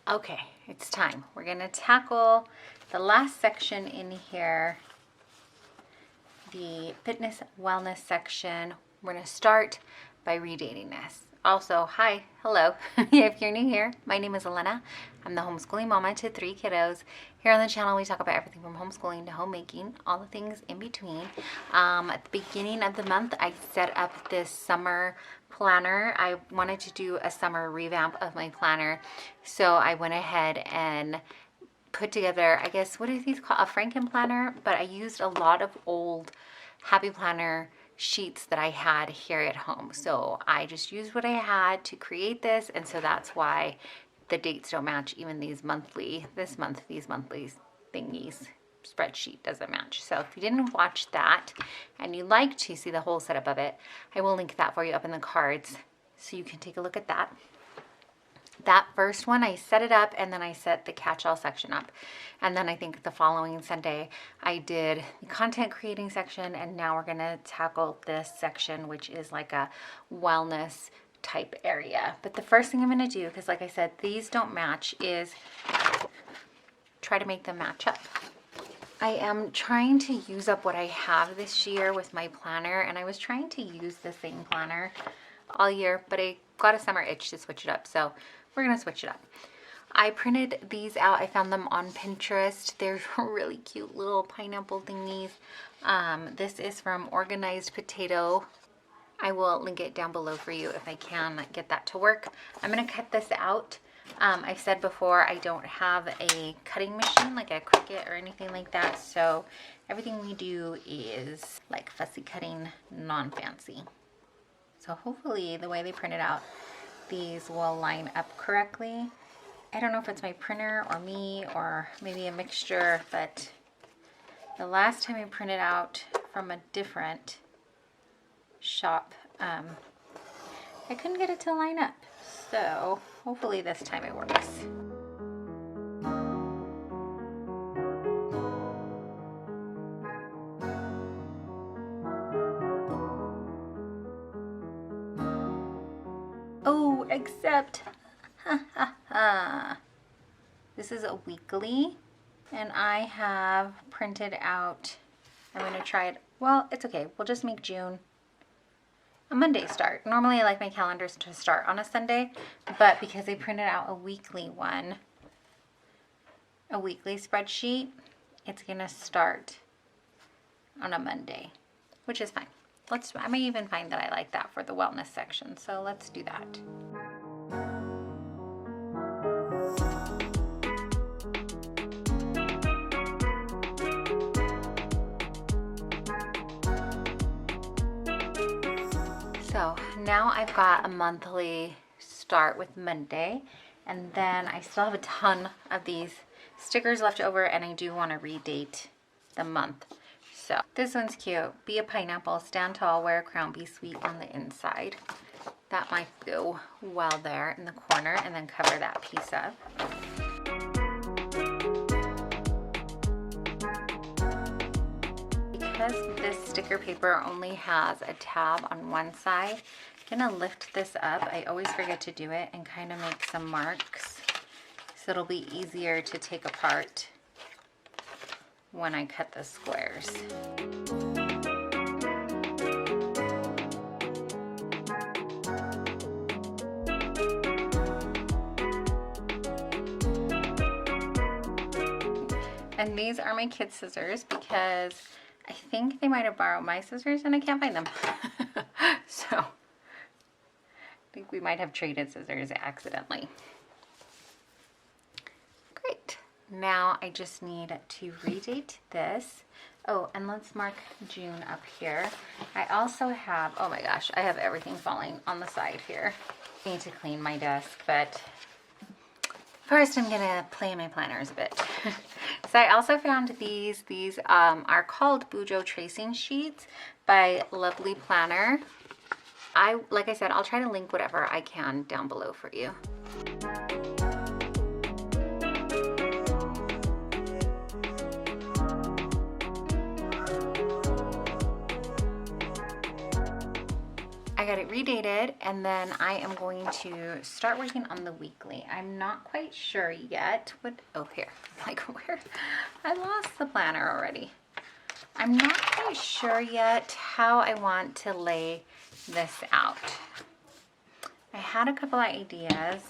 Okay, it's time. We're gonna tackle the last section in here, the fitness wellness section. We're gonna start by redating this. Also, hi, hello. If you're new here, my name is Elena. I'm the homeschooling mama to 3 kiddos. Here on the channel, we talk about everything from homeschooling to homemaking, all the things in between. At the beginning of the month, I set up this summer planner. I wanted to do a summer revamp of my planner, so I went ahead and put together, I guess, what are these called? A Frankenplanner, but I used a lot of old Happy Planner sheets that I had here at home. So I just used what I had to create this, and so that's why the dates don't match. Even these monthly, this month, these monthly thingies, spreadsheet doesn't match. So if you didn't watch that and you'd like to see the whole setup of it, I will link that for you up in the cards so you can take a look at that. That first one, I set it up, and then I set the catch-all section up. And then I think the following Sunday, I did the content creating section, and now we're gonna tackle this section, which is like a wellness type area. But the first thing I'm gonna do, because like I said, these don't match, is try to make them match up. I am trying to use up what I have this year with my planner, and I was trying to use the same planner all year, but I got a summer itch to switch it up, so we're gonna switch it up. I printed these out. I found them on Pinterest. They're really cute little pineapple thingies. This is from Organized Potato. I will link it down below for you if I can get that to work. I'm gonna cut this out. I've said before, I don't have a cutting machine like a Cricut or anything like that, so everything we do is like fussy cutting, non-fancy. So hopefully the way they print it out, these will line up correctly. I don't know if it's my printer or me or maybe a mixture, but the last time I printed out from a different shop, I couldn't get it to line up. So hopefully this time it works. Oh, except this is a weekly, and I have printed out, I'm going to try it, well, it's okay, we'll just make June a Monday start. Normally I like my calendars to start on a Sunday, but because I printed out a weekly one, a weekly spreadsheet, it's going to start on a Monday, which is fine. I may even find that I like that for the wellness section, so let's do that. So now I've got a monthly start with Monday, and then I still have a ton of these stickers left over, and I do want to redate the month. So this one's cute. Be a pineapple, stand tall, wear a crown, be sweet on the inside. That might go well there in the corner, and then cover that piece up. Because this sticker paper only has a tab on one side, I'm gonna lift this up. I always forget to do it, and kind of make some marks so it'll be easier to take apart when I cut the squares. And these are my kids' scissors because I think they might have borrowed my scissors and I can't find them. So I think we might have traded scissors accidentally. Great. Now I just need to redate this. Oh, and let's mark June up here. I also have, oh my gosh, I have everything falling on the side here. I need to clean my desk, but first I'm gonna play in my planners a bit. So I also found these. These are called Bujo tracing sheets by Lovely Planner. Like I said, I'll try to link whatever I can down below for you. I got it redated, and then I am going to start working on the weekly. I'm not quite sure yet what, oh here, like where, I lost the planner already. I'm not quite sure yet how I want to lay this out. I had a couple of ideas.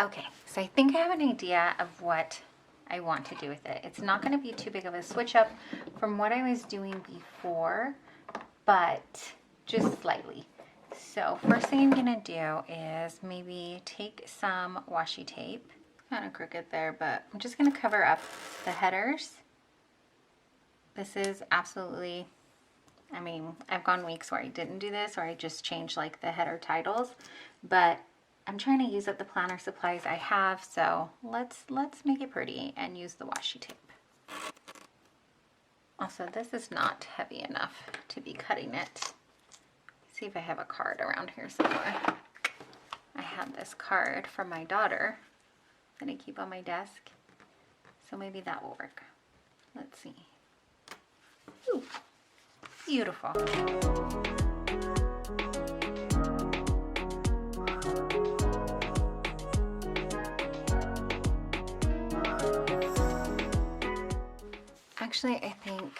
Okay, so I think I have an idea of what I want to do with it. It's not going to be too big of a switch up from what I was doing before, but just slightly. So first thing I'm going to do is maybe take some washi tape. Kind of crooked there, but I'm just going to cover up the headers. This is absolutely, I mean, I've gone weeks where I didn't do this, or I just changed like the header titles, but I'm trying to use up the planner supplies I have, so let's make it pretty and use the washi tape. Also, this is not heavy enough to be cutting it. See if I have a card around here somewhere. I had this card from my daughter that I keep on my desk, so maybe that will work. Let's see. Ooh, beautiful. Actually, I think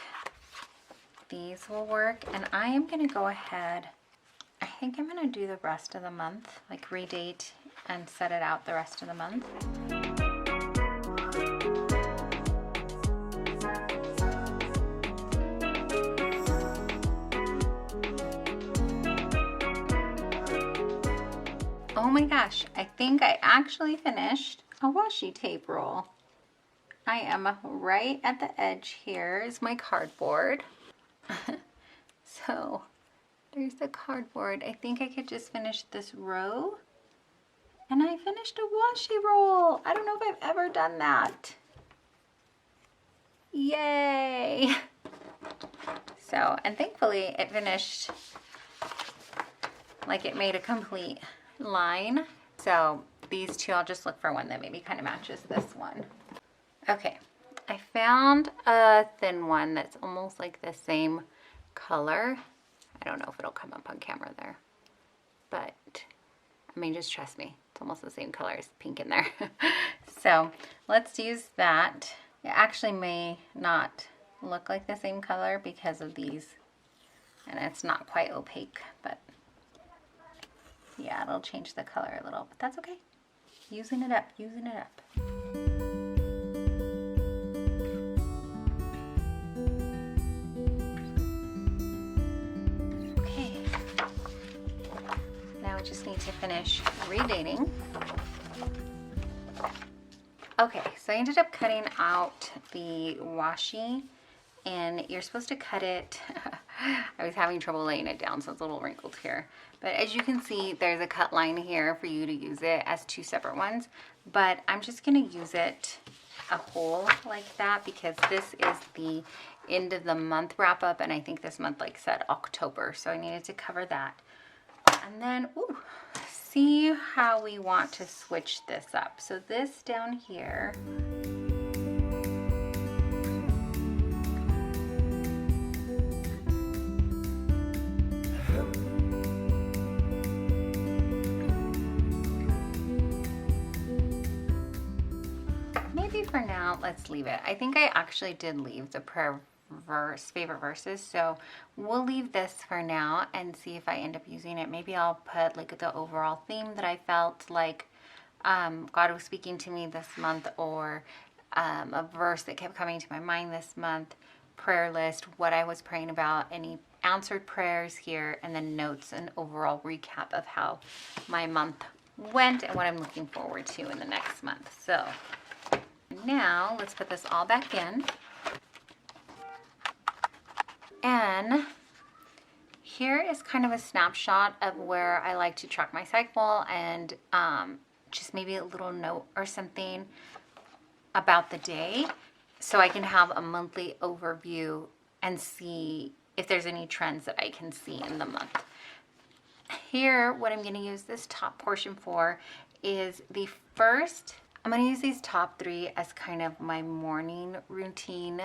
these will work, and I am going to go ahead. I think I'm going to do the rest of the month, like redate and set it out the rest of the month. Oh my gosh, I think I actually finished a washi tape roll. I am right at the edge here is my cardboard. So there's the cardboard. I think I could just finish this row. And I finished a washi roll. I don't know if I've ever done that. Yay! So, and thankfully it finished like it made a complete line. So these two, I'll just look for one that maybe kind of matches this one. Okay, I found a thin one that's almost like the same color. I don't know if it'll come up on camera there, but I mean, just trust me, it's almost the same color as pink in there. So let's use that. It actually may not look like the same color because of these, and it's not quite opaque, but yeah, it'll change the color a little, but that's okay. Using it up, using it up. Okay, now we just need to finish redating. Okay, so I ended up cutting out the washi, and you're supposed to cut it. I was having trouble laying it down, so it's a little wrinkled here. But as you can see, there's a cut line here for you to use it as two separate ones. But I'm just gonna use it a whole like that because this is the end of the month wrap up, and I think this month like said October, so I needed to cover that. And then, ooh, see how we want to switch this up. So this down here, maybe for now, let's leave it. I think I actually did leave the prayer verse, favorite verses, so we'll leave this for now and see if I end up using it. Maybe I'll put like the overall theme that I felt like God was speaking to me this month, or a verse that kept coming to my mind this month, prayer list, what I was praying about, any answered prayers here, and then notes and overall recap of how my month went and what I'm looking forward to in the next month. So now let's put this all back in. And here is kind of a snapshot of where I like to track my cycle, and just maybe a little note or something about the day so I can have a monthly overview and see if there's any trends that I can see in the month. Here, what I'm going to use this top portion for is the first, I'm going to use these top three as kind of my morning routine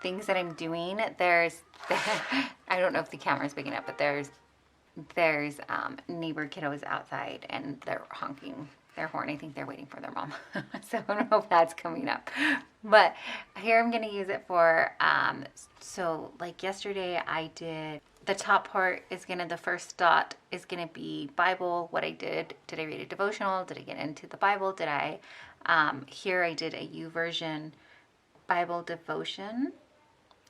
things that I'm doing. There's, I don't know if the camera's big enough, but there's there's neighbor kiddos outside and they're honking their horn. I think they're waiting for their mom. So I don't know if that's coming up. But here I'm going to use it for, so like yesterday I did, the top part is going to, the first dot is going to be Bible, what I did. Did I read a devotional? Did I get into the Bible? Did I, here I did a YouVersion Bible devotion.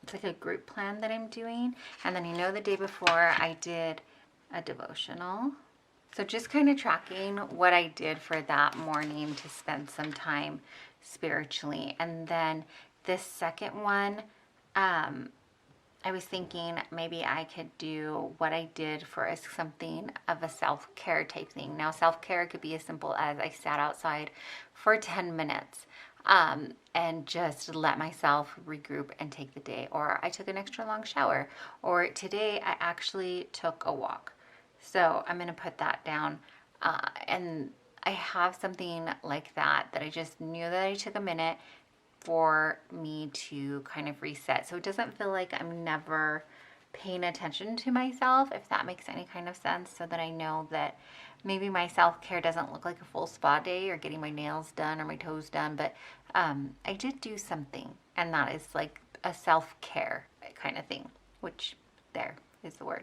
It's like a group plan that I'm doing. And then the day before I did a devotional. So just kind of tracking what I did for that morning to spend some time spiritually. And then this second one, I was thinking maybe I could do what I did for something of a self-care type thing. Now, self-care could be as simple as I sat outside for 10 minutes and just let myself regroup and take the day. Or I took an extra long shower. Or today I actually took a walk. So I'm going to put that down. And I have something like that I just knew that I took a minute for me to kind of reset. So it doesn't feel like I'm never paying attention to myself, if that makes any kind of sense, so that I know that maybe my self-care doesn't look like a full spa day or getting my nails done or my toes done, but I did do something, and that is like a self-care kind of thing, which there is the word.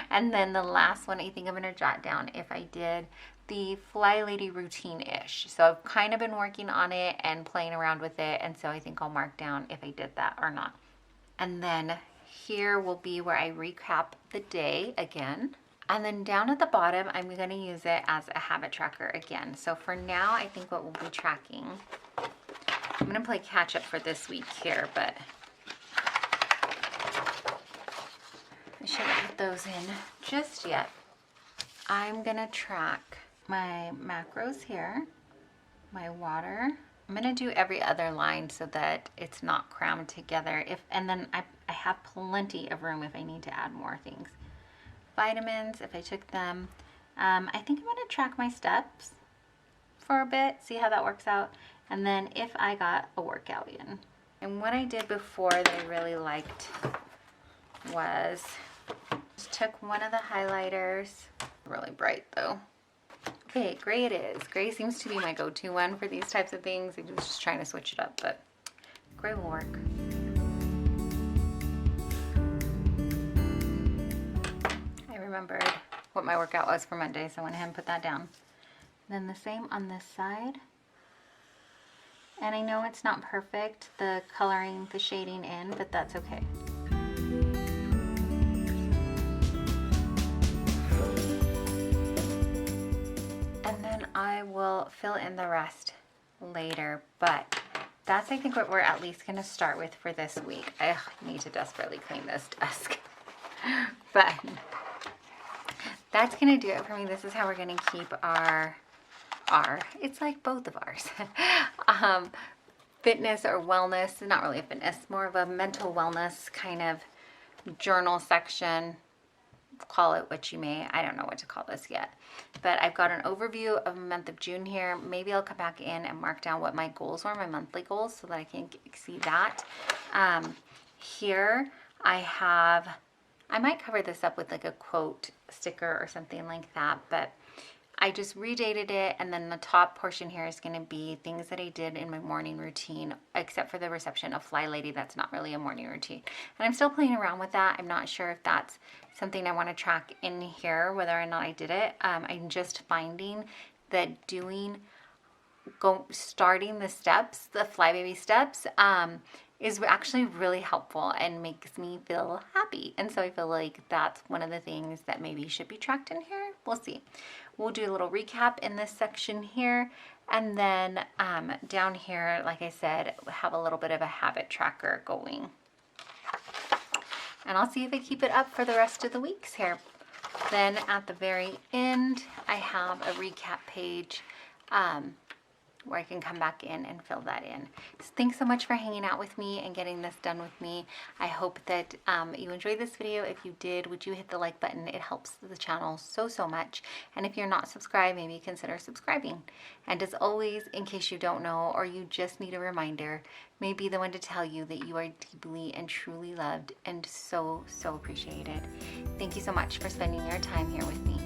And then the last one I think I'm going to jot down if I did the Fly Lady routine-ish. So I've kind of been working on it and playing around with it, and so I think I'll mark down if I did that or not. And then here will be where I recap the day again. And then down at the bottom, I'm going to use it as a habit tracker again. So for now, I think what we'll be tracking, I'm going to play catch up for this week here, but I shouldn't put those in just yet. I'm going to track my macros here, my water. I'm going to do every other line so that it's not crammed together. And then I have plenty of room if I need to add more things. Vitamins, if I took them. I think I'm going to track my steps for a bit, see how that works out. And then if I got a workout in. And what I did before that I really liked was just took one of the highlighters, really bright though. Okay, gray it is. Gray seems to be my go-to one for these types of things. I'm just trying to switch it up, but gray will work. I remembered what my workout was for Monday, so I went ahead and put that down. Then the same on this side. And I know it's not perfect, the coloring, the shading in, but that's okay. And then I will fill in the rest later, but that's I think what we're at least going to start with for this week. I need to desperately clean this desk. But that's going to do it for me. This is how we're going to keep our it's like both of ours. Fitness or wellness, not really a fitness, more of a mental wellness kind of journal section. Call it what you may. I don't know what to call this yet. But I've got an overview of the month of June here. Maybe I'll come back in and mark down what my goals were, my monthly goals, so that I can see that. Here I might cover this up with like a quote sticker or something like that, but I just redated it, and then the top portion here is going to be things that I did in my morning routine, except for the reception of Fly Lady. That's not really a morning routine. And I'm still playing around with that. I'm not sure if that's something I want to track in here, whether or not I did it. I'm just finding that starting the steps, the Fly Baby steps, is actually really helpful and makes me feel happy. And so I feel like that's one of the things that maybe should be tracked in here. We'll see. We'll do a little recap in this section here. And then down here, like I said, have a little bit of a habit tracker going. And I'll see if I keep it up for the rest of the weeks here. Then at the very end, I have a recap page where I can come back in and fill that in. So thanks so much for hanging out with me and getting this done with me. I hope that you enjoyed this video. If you did, would you hit the like button? It helps the channel so much. And if you're not subscribed, maybe consider subscribing. And as always, in case you don't know or you just need a reminder, may be the one to tell you that you are deeply and truly loved and so appreciated. Thank you so much for spending your time here with me.